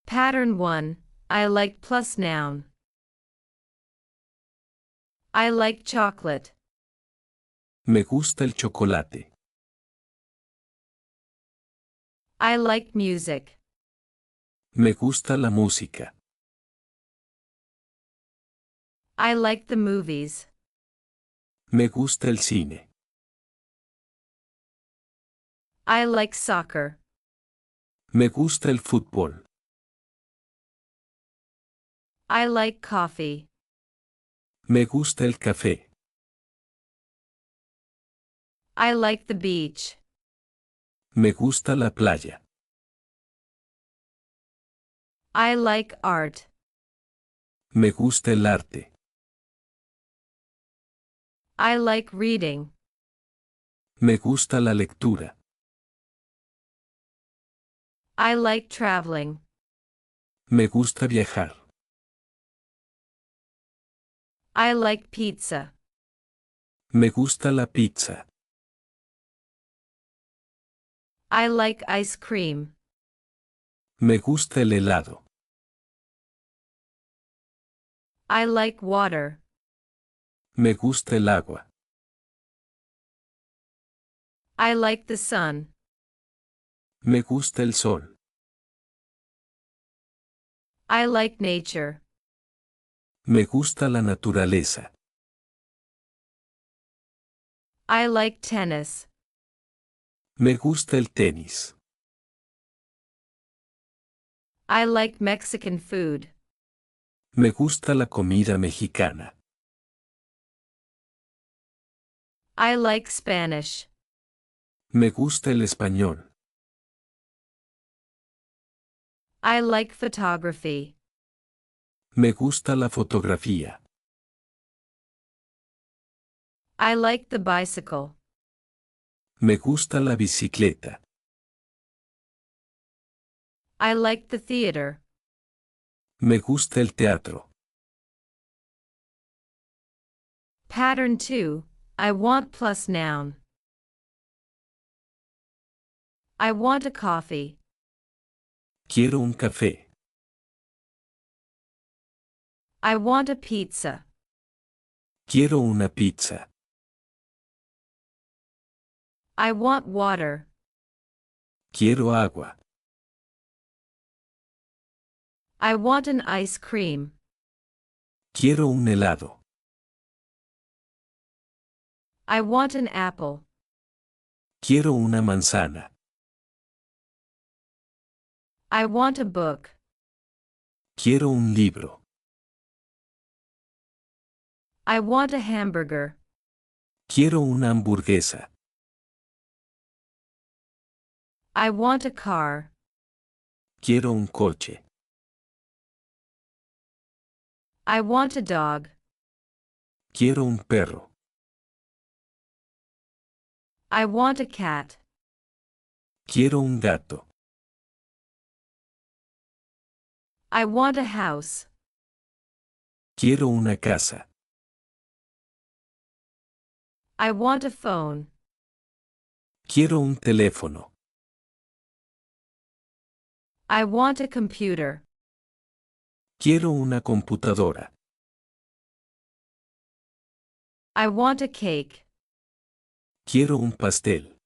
Pattern 1. I like plus noun. I like chocolate. Me gusta el chocolate. I like music. Me gusta la música. I like the movies. Me gusta el cine. I like soccer. Me gusta el fútbol. I like coffee. Me gusta el café. I like the beach. Me gusta la playa. I like art. Me gusta el arte. I like reading. Me gusta la lectura. I like traveling. Me gusta viajar. I like pizza. Me gusta la pizza. I like ice cream. Me gusta el helado. I like water. Me gusta el agua. I like the sun. Me gusta el sol. I like nature. Me gusta la naturaleza. I like tennis. Me gusta el tenis. I like Mexican food. Me gusta la comida mexicana. I like Spanish. Me gusta el español. I like photography. Me gusta la fotografía. I like the bicycle. Me gusta la bicicleta. I like the theater. Me gusta el teatro. Pattern 2. I want plus noun. I want a coffee. Quiero un café. I want a pizza. Quiero una pizza. I want water. Quiero agua. I want an ice cream. Quiero un helado. I want an apple. Quiero una manzana. I want a book. Quiero un libro. I want a hamburger. Quiero una hamburguesa. I want a car. Quiero un coche. I want a dog. Quiero un perro. I want a cat. Quiero un gato. I want a house. Quiero una casa. I want a phone. Quiero un teléfono. I want a computer. Quiero una computadora. I want a cake. Quiero un pastel.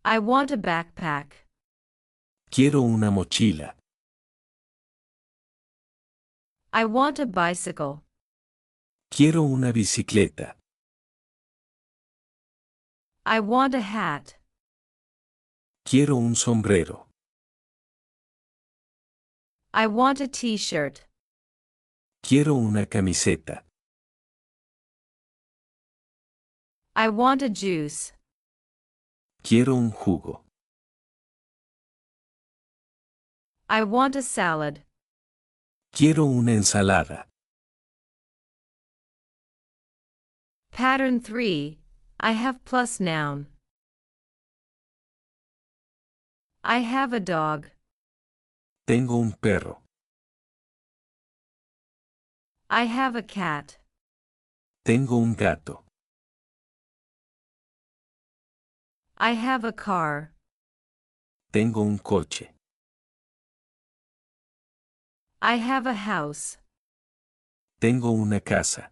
I want a backpack. Quiero una mochila. I want a bicycle. Quiero una bicicleta. I want a hat. Quiero un sombrero. I want a t-shirt. Quiero una camiseta. I want a juice. Quiero un jugo. I want a salad. Quiero una ensalada. Pattern 3. I have plus noun. I have a dog. Tengo un perro. I have a cat. Tengo un gato. I have a car. Tengo un coche. I have a house. Tengo una casa.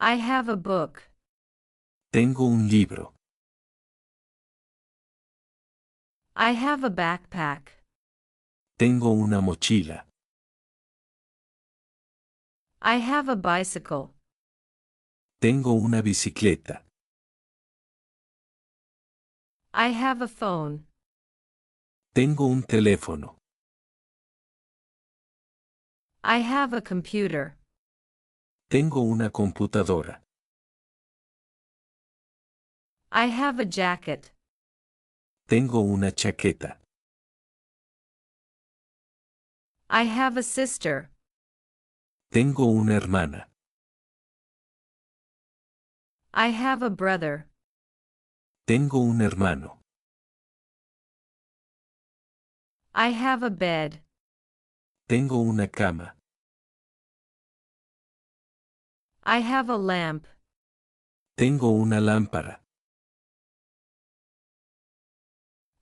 I have a book. Tengo un libro. I have a backpack. Tengo una mochila. I have a bicycle. Tengo una bicicleta. I have a phone. Tengo un teléfono. I have a computer. Tengo una computadora. I have a jacket. Tengo una chaqueta. I have a sister. Tengo una hermana. I have a brother. Tengo un hermano. I have a bed. Tengo una cama. I have a lamp. Tengo una lámpara.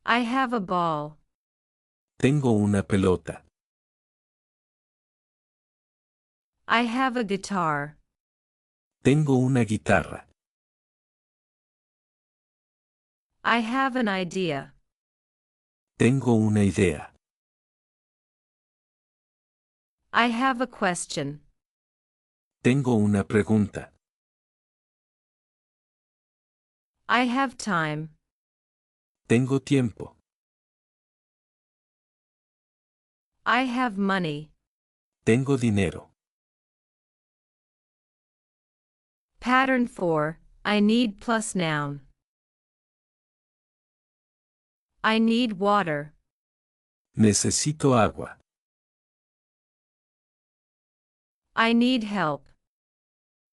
I have a ball. Tengo una pelota. I have a guitar. Tengo una guitarra. I have an idea. Tengo una idea. I have a question. Tengo una pregunta. I have time. Tengo tiempo. I have money. Tengo dinero. Pattern 4. I need plus noun. I need water. Necesito agua. I need help.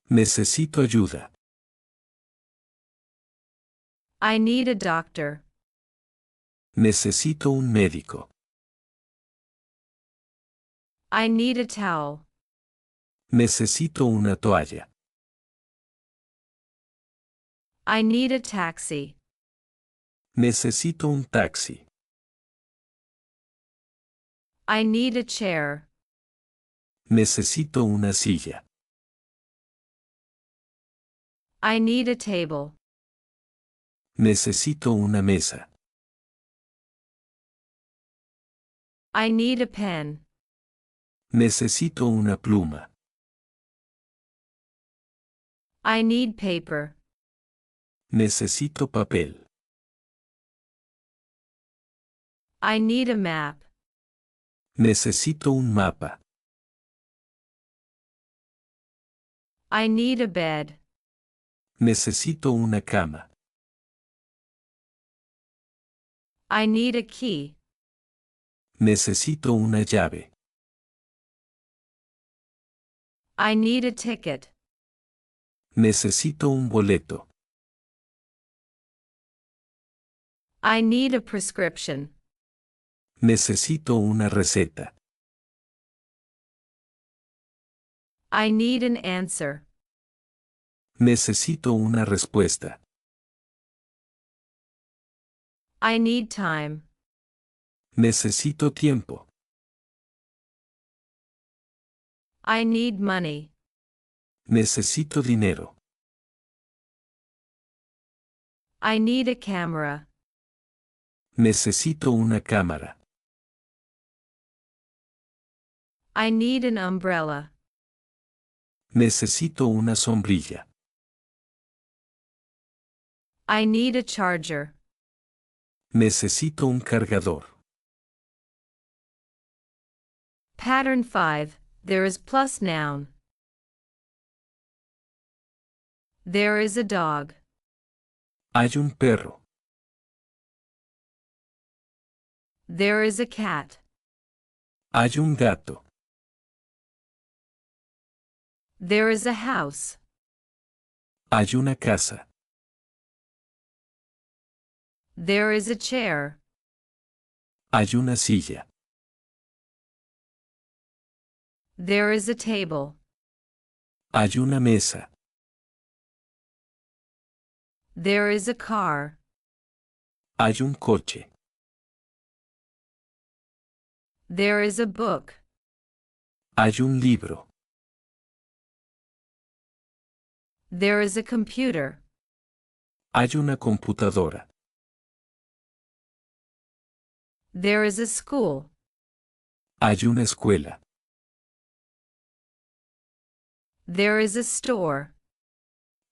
Necesito ayuda. I need a doctor. Necesito un médico. I need a towel. Necesito una toalla. I need a taxi. Necesito un taxi. I need a chair. Necesito una silla. I need a table. Necesito una mesa. I need a pen. Necesito una pluma. I need paper. Necesito papel. I need a map. Necesito un mapa. I need a bed. Necesito una cama. I need a key. Necesito una llave. I need a ticket. Necesito un boleto. I need a prescription. Necesito una receta. I need an answer. Necesito una respuesta. I need time. Necesito tiempo. I need money. Necesito dinero. I need a camera. Necesito una cámara. I need an umbrella. Necesito una sombrilla. I need a charger. Necesito un cargador. Pattern 5. There is plus noun. There is a dog. Hay un perro. There is a cat. Hay un gato. There is a house. Hay una casa. There is a chair. Hay una silla. There is a table. Hay una mesa. There is a car. Hay un coche. There is a book. Hay un libro. There is a computer. Hay una computadora. There is a school. Hay una escuela. There is a store.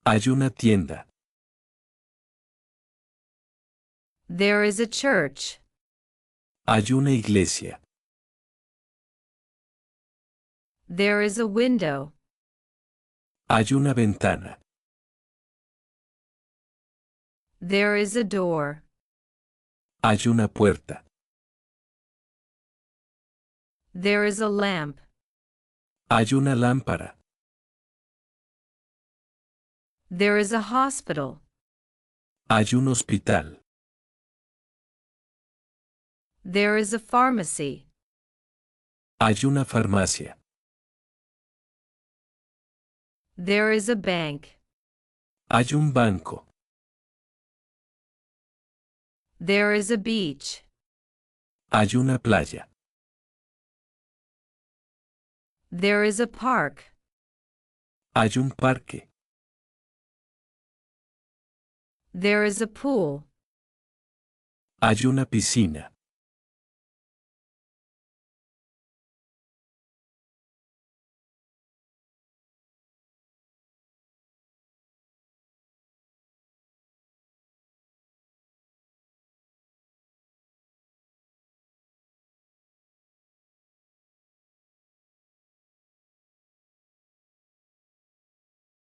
Hay una tienda. There is a church. Hay una iglesia. There is a window. Hay una ventana. There is a door. Hay una puerta. There is a lamp. Hay una lámpara. There is a hospital. Hay un hospital. There is a pharmacy. Hay una farmacia. There is a bank. Hay un banco. There is a beach. Hay una playa. There is a park. Hay un parque. There is a pool. Hay una piscina.